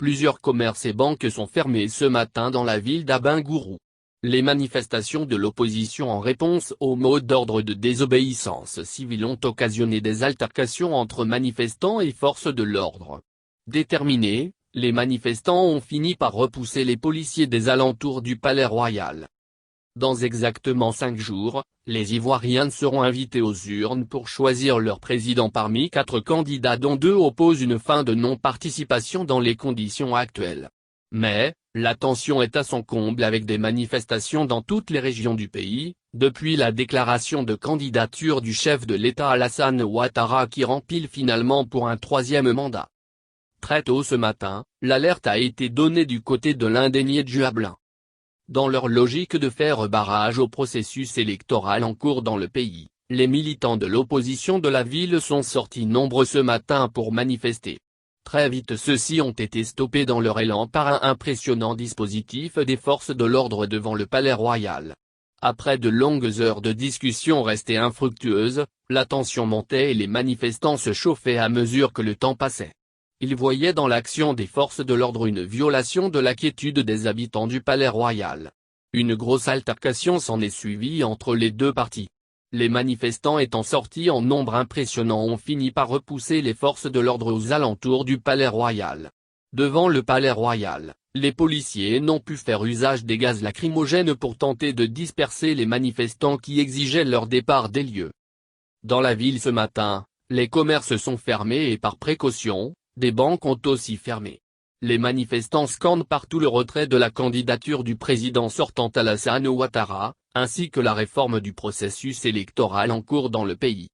Plusieurs commerces et banques sont fermés ce matin dans la ville d'Abengourou. Les manifestations de l'opposition en réponse aux mots d'ordre de désobéissance civile ont occasionné des altercations entre manifestants et forces de l'ordre. Déterminés, les manifestants ont fini par repousser les policiers des alentours du Palais Royal. Dans exactement 5 jours, les Ivoiriens seront invités aux urnes pour choisir leur président parmi 4 candidats dont 2 opposent une fin de non-participation dans les conditions actuelles. Mais, la tension est à son comble avec des manifestations dans toutes les régions du pays, depuis la déclaration de candidature du chef de l'État Alassane Ouattara qui rempile finalement pour un 3e mandat. Très tôt ce matin, l'alerte a été donnée du côté de l'indénié Djuablin. Dans leur logique de faire barrage au processus électoral en cours dans le pays, les militants de l'opposition de la ville sont sortis nombreux ce matin pour manifester. Très vite ceux-ci ont été stoppés dans leur élan par un impressionnant dispositif des forces de l'ordre devant le Palais Royal. Après de longues heures de discussion restées infructueuses, la tension montait et les manifestants se chauffaient à mesure que le temps passait. Ils voyaient dans l'action des forces de l'ordre une violation de la quiétude des habitants du Palais Royal. Une grosse altercation s'en est suivie entre les deux parties. Les manifestants étant sortis en nombre impressionnant ont fini par repousser les forces de l'ordre aux alentours du Palais Royal. Devant le Palais Royal, les policiers n'ont pu faire usage des gaz lacrymogènes pour tenter de disperser les manifestants qui exigeaient leur départ des lieux. Dans la ville ce matin, les commerces sont fermés et par précaution, des banques ont aussi fermé. Les manifestants scandent partout le retrait de la candidature du président sortant Alassane Ouattara, ainsi que la réforme du processus électoral en cours dans le pays.